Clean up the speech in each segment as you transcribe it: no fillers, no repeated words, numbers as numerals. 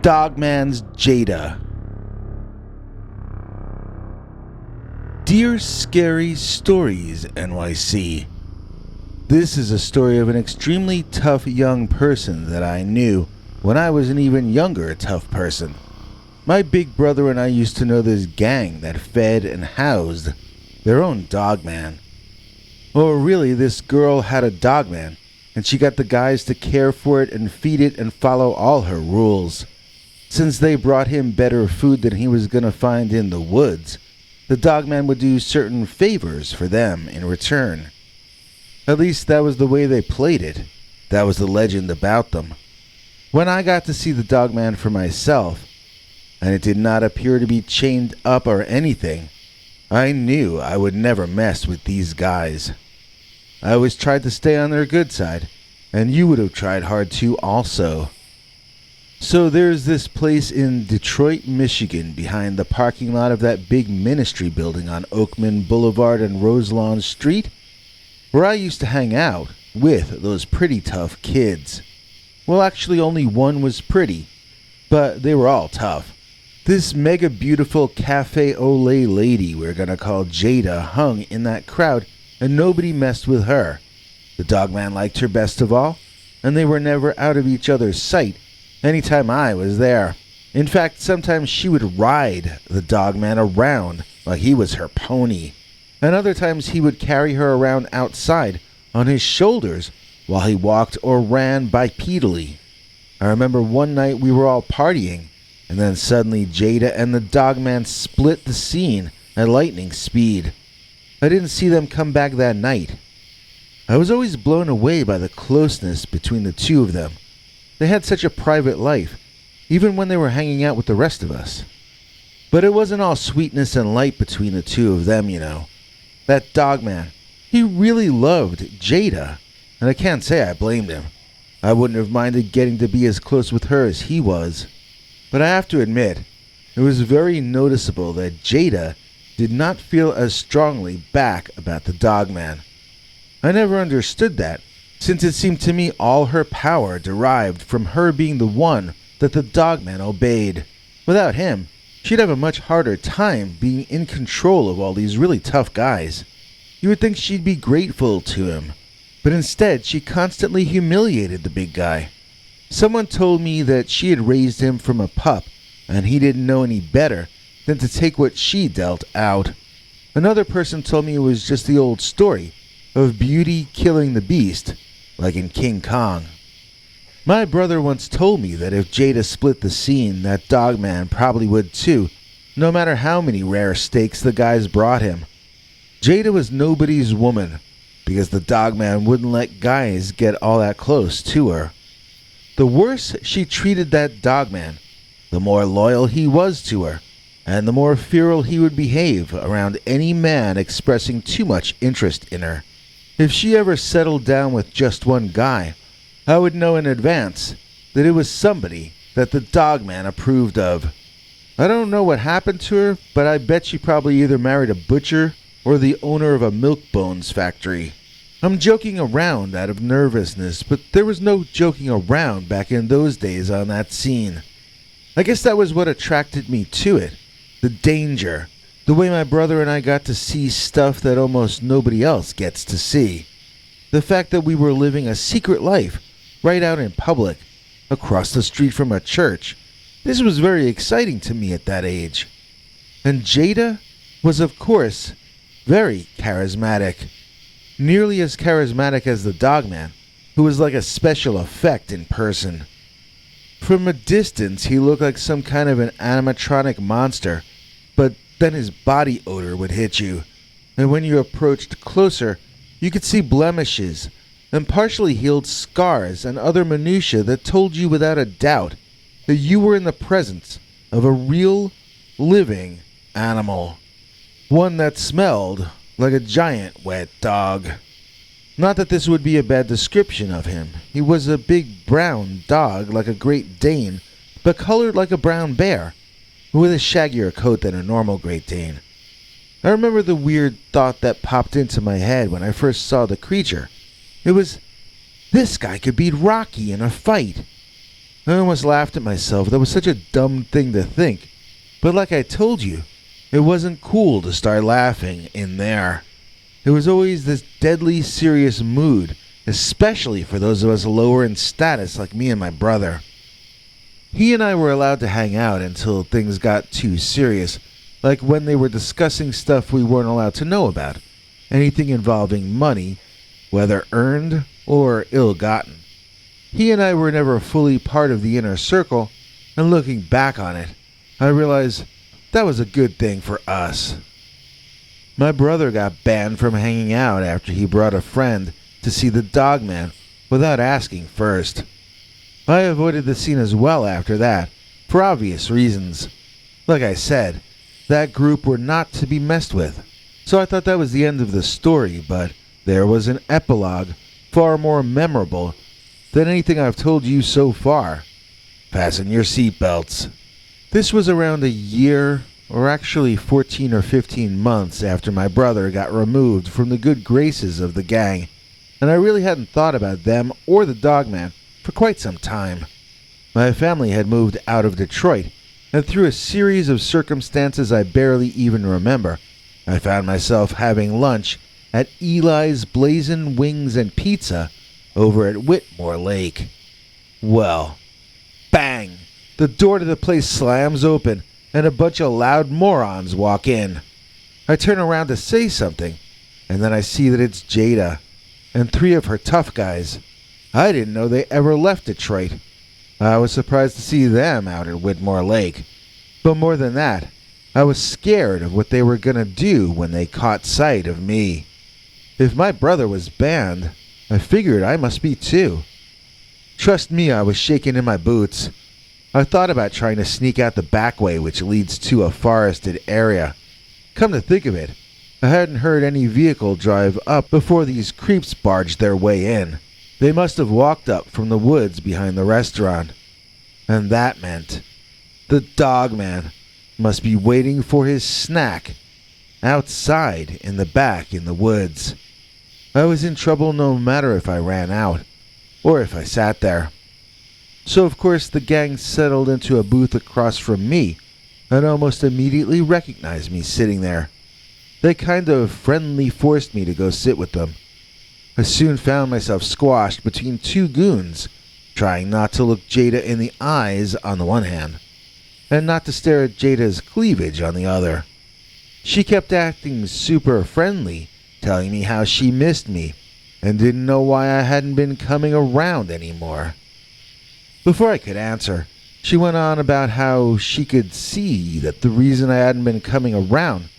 Dogman's Jada. Dear Scary Stories NYC. This is a story of an extremely tough young person that I knew when I was an even younger tough person. My big brother and I used to know this gang that fed and housed their own dogman. Or really, this girl had a dogman, and she got the guys to care for it and feed it and follow all her rules. Since they brought him better food than he was going to find in the woods, the dogman would do certain favors for them in return. At least that was the way they played it. That was the legend about them. When I got to see the dogman for myself, and it did not appear to be chained up or anything, I knew I would never mess with these guys. I always tried to stay on their good side, and you would have tried hard to also. So there's this place in Detroit, Michigan, behind the parking lot of that big ministry building on Oakman Boulevard and Roselawn Street, where I used to hang out with those pretty tough kids. Well, actually only one was pretty, but they were all tough. This mega beautiful cafe au lait lady we're gonna call Jada hung in that crowd, and nobody messed with her. The dogman liked her best of all, and they were never out of each other's sight anytime I was there. In fact, sometimes she would ride the dogman around like he was her pony, and other times he would carry her around outside on his shoulders while he walked or ran bipedally. I remember one night we were all partying, and then suddenly Jada and the dogman split the scene at lightning speed. I didn't see them come back that night. I was always blown away by the closeness between the two of them. They had such a private life, even when they were hanging out with the rest of us. But it wasn't all sweetness and light between the two of them, you know. That dogman, he really loved Jada, and I can't say I blamed him. I wouldn't have minded getting to be as close with her as he was. But I have to admit, it was very noticeable that Jada did not feel as strongly back about the dogman. I never understood that, since it seemed to me all her power derived from her being the one that the dogman obeyed. Without him, she'd have a much harder time being in control of all these really tough guys. You would think she'd be grateful to him, but instead she constantly humiliated the big guy. Someone told me that she had raised him from a pup, and he didn't know any better than to take what she dealt out. Another person told me it was just the old story of Beauty killing the Beast, like in King Kong. My brother once told me that if Jada split the scene, that dogman probably would too, no matter how many rare steaks the guys brought him. Jada was nobody's woman, because the dogman wouldn't let guys get all that close to her. The worse she treated that dogman, the more loyal he was to her, and the more feral he would behave around any man expressing too much interest in her. If she ever settled down with just one guy, I would know in advance that it was somebody that the dogman approved of. I don't know what happened to her, but I bet she probably either married a butcher or the owner of a milk bones factory. I'm joking around out of nervousness, but there was no joking around back in those days on that scene. I guess that was what attracted me to it, the danger. The way my brother and I got to see stuff that almost nobody else gets to see. The fact that we were living a secret life right out in public, across the street from a church. This was very exciting to me at that age. And Jada was, of course, very charismatic. Nearly as charismatic as the dogman, who was like a special effect in person. From a distance, he looked like some kind of an animatronic monster, but then his body odor would hit you, and when you approached closer, you could see blemishes and partially healed scars and other minutiae that told you without a doubt that you were in the presence of a real, living animal. One that smelled like a giant wet dog. Not that this would be a bad description of him. He was a big brown dog like a Great Dane, but colored like a brown bear, with a shaggier coat than a normal Great Dane. I remember the weird thought that popped into my head when I first saw the creature. It was, this guy could beat Rocky in a fight. I almost laughed at myself. That was such a dumb thing to think. But like I told you, it wasn't cool to start laughing in there. It was always this deadly serious mood, especially for those of us lower in status like me and my brother. He and I were allowed to hang out until things got too serious, like when they were discussing stuff we weren't allowed to know about, anything involving money, whether earned or ill-gotten. He and I were never fully part of the inner circle, and looking back on it, I realized that was a good thing for us. My brother got banned from hanging out after he brought a friend to see the Dogman without asking first. I avoided the scene as well after that, for obvious reasons. Like I said, that group were not to be messed with, so I thought that was the end of the story, but there was an epilogue far more memorable than anything I've told you so far. Fasten your seatbelts. This was around a year, or actually 14 or 15 months after my brother got removed from the good graces of the gang, and I really hadn't thought about them or the Dogman for quite some time. My family had moved out of Detroit, and through a series of circumstances I barely even remember, I found myself having lunch at Eli's Blazin' Wings and Pizza over at Whitmore Lake. Well, bang! The door to the place slams open, and a bunch of loud morons walk in. I turn around to say something, and then I see that it's Jada and 3 of her tough guys. I didn't know they ever left Detroit. I was surprised to see them out at Whitmore Lake. But more than that, I was scared of what they were going to do when they caught sight of me. If my brother was banned, I figured I must be too. Trust me, I was shaking in my boots. I thought about trying to sneak out the back way which leads to a forested area. Come to think of it, I hadn't heard any vehicle drive up before these creeps barged their way in. They must have walked up from the woods behind the restaurant. And that meant the Dogman must be waiting for his snack outside in the back in the woods. I was in trouble no matter if I ran out or if I sat there. So of course the gang settled into a booth across from me and almost immediately recognized me sitting there. They kind of friendly forced me to go sit with them. I soon found myself squashed between 2 goons, trying not to look Jada in the eyes on the one hand, and not to stare at Jada's cleavage on the other. She kept acting super friendly, telling me how she missed me and didn't know why I hadn't been coming around anymore. Before I could answer, she went on about how she could see that the reason I hadn't been coming around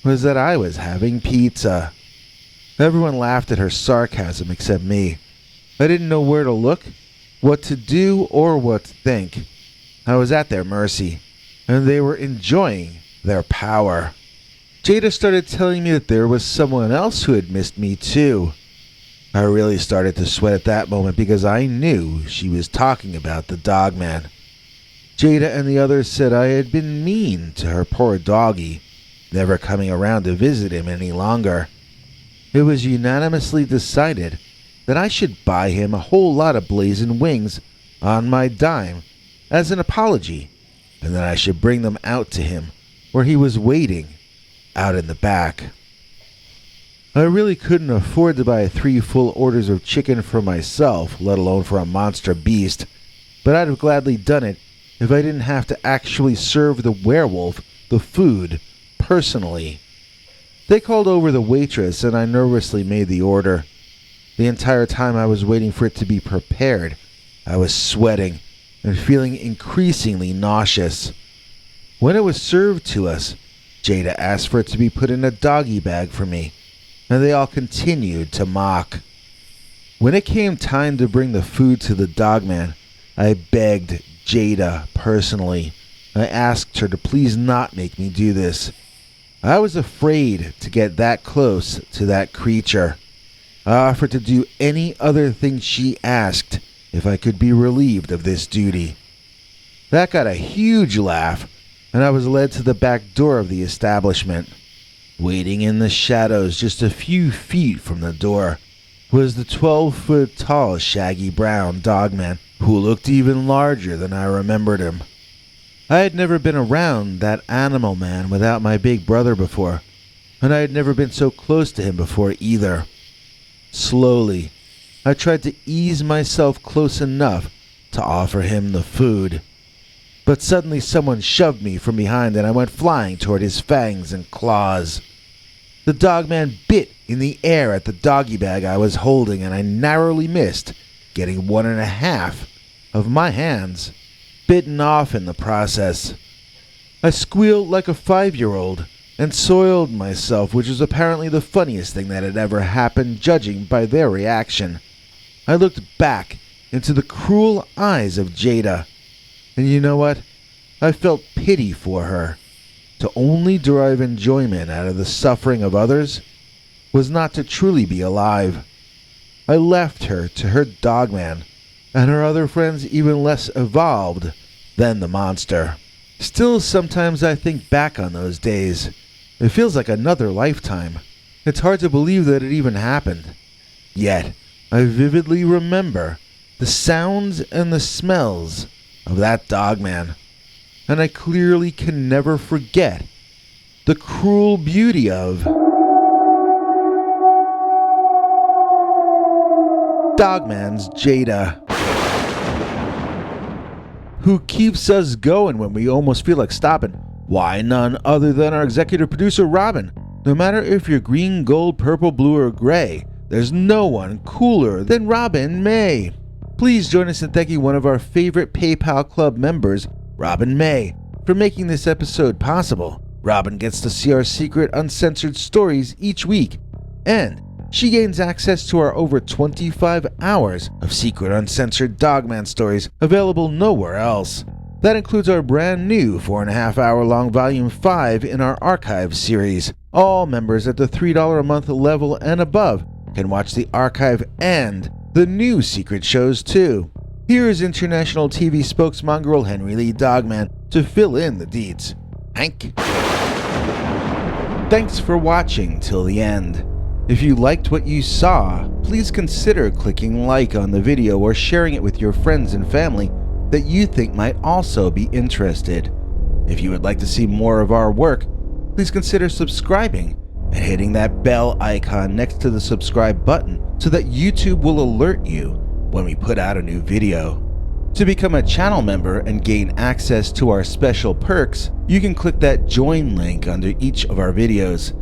was that I was having pizza. Everyone laughed at her sarcasm except me. I didn't know where to look, what to do, or what to think. I was at their mercy, and they were enjoying their power. Jada started telling me that there was someone else who had missed me too. I really started to sweat at that moment because I knew she was talking about the Dogman. Jada and the others said I had been mean to her poor doggy, never coming around to visit him any longer. It was unanimously decided that I should buy him a whole lot of Blazin' Wings on my dime as an apology, and that I should bring them out to him where he was waiting out in the back. I really couldn't afford to buy 3 full orders of chicken for myself, let alone for a monster beast, but I'd have gladly done it if I didn't have to actually serve the werewolf the food personally. They called over the waitress and I nervously made the order. The entire time I was waiting for it to be prepared, I was sweating and feeling increasingly nauseous. When it was served to us, Jada asked for it to be put in a doggy bag for me, and they all continued to mock. When it came time to bring the food to the Dogman, I begged Jada personally. I asked her to please not make me do this. I was afraid to get that close to that creature. I offered to do any other thing she asked if I could be relieved of this duty. That got a huge laugh, and I was led to the back door of the establishment. Waiting in the shadows just a few feet from the door, was the 12-foot tall shaggy brown Dogman, who looked even larger than I remembered him. I had never been around that animal man without my big brother before, and I had never been so close to him before either. Slowly, I tried to ease myself close enough to offer him the food. But suddenly someone shoved me from behind and I went flying toward his fangs and claws. The Dogman bit in the air at the doggy bag I was holding and I narrowly missed, getting 1.5 of my hands bitten off in the process. I squealed like a 5-year-old and soiled myself, which was apparently the funniest thing that had ever happened, judging by their reaction. I looked back into the cruel eyes of Jada, and you know what? I felt pity for her. To only derive enjoyment out of the suffering of others was not to truly be alive. I left her to her Dogman, and her other friends even less evolved than the monster. Still, sometimes I think back on those days. It feels like another lifetime. It's hard to believe that it even happened. Yet, I vividly remember the sounds and the smells of that Dogman, and I clearly can never forget the cruel beauty of Dogman's Jada, who keeps us going when we almost feel like stopping. Why, none other than our executive producer, Robin. No matter if you're green, gold, purple, blue, or gray, there's no one cooler than Robin May. Please join us in thanking one of our favorite PayPal Club members, Robin May, for making this episode possible. Robin gets to see our secret uncensored stories each week, and she gains access to our over 25 hours of secret uncensored Dogman stories available nowhere else. That includes our brand new 4.5-hour long Volume 5 in our archive series. All members at the $3 a month level and above can watch the archive and the new secret shows too. Here is international TV spokesmongrel Henry Lee Dogman to fill in the deeds. Hank? Thanks for watching till the end. If you liked what you saw, please consider clicking like on the video or sharing it with your friends and family that you think might also be interested. If you would like to see more of our work, please consider subscribing and hitting that bell icon next to the subscribe button so that YouTube will alert you when we put out a new video. To become a channel member and gain access to our special perks, you can click that join link under each of our videos.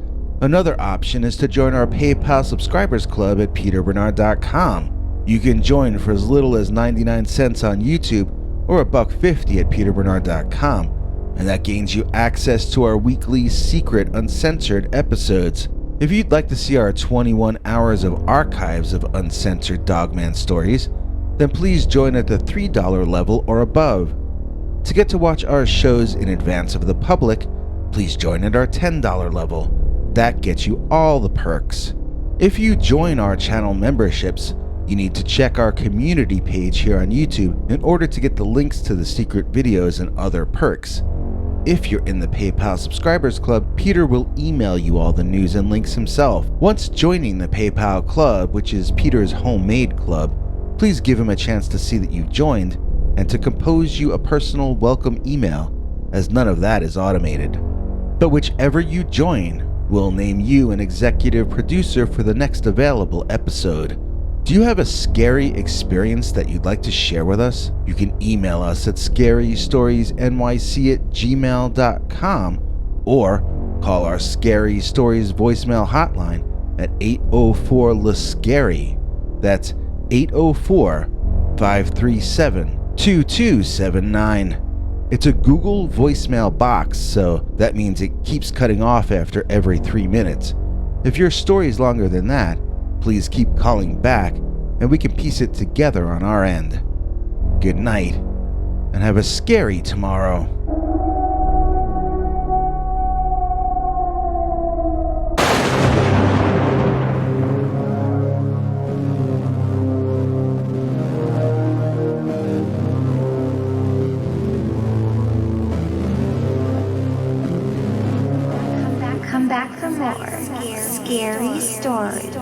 Another option is to join our PayPal subscribers club at peterbernard.com. You can join for as little as 99 cents on YouTube or $1.50 at peterbernard.com, and that gains you access to our weekly secret uncensored episodes. If you'd like to see our 21 hours of archives of uncensored Dogman stories, then please join at the $3 level or above. To get to watch our shows in advance of the public, please join at our $10 level. That gets you all the perks. If you join our channel memberships, you need to check our community page here on YouTube in order to get the links to the secret videos and other perks. If you're in the PayPal subscribers club, Peter will email you all the news and links himself. Once joining the PayPal club, which is Peter's homemade club, please give him a chance to see that you've joined and to compose you a personal welcome email, as none of that is automated. But whichever you join, we'll name you an executive producer for the next available episode. Do you have a scary experience that you'd like to share with us? You can email us at scarystoriesnyc@gmail.com or call our Scary Stories voicemail hotline at 804-LA-SCARY. That's 804-537-2279. It's a Google voicemail box, so that means it keeps cutting off after every 3 minutes. If your story is longer than that, please keep calling back and we can piece it together on our end. Good night, and have a scary tomorrow. Come back for more scary stories.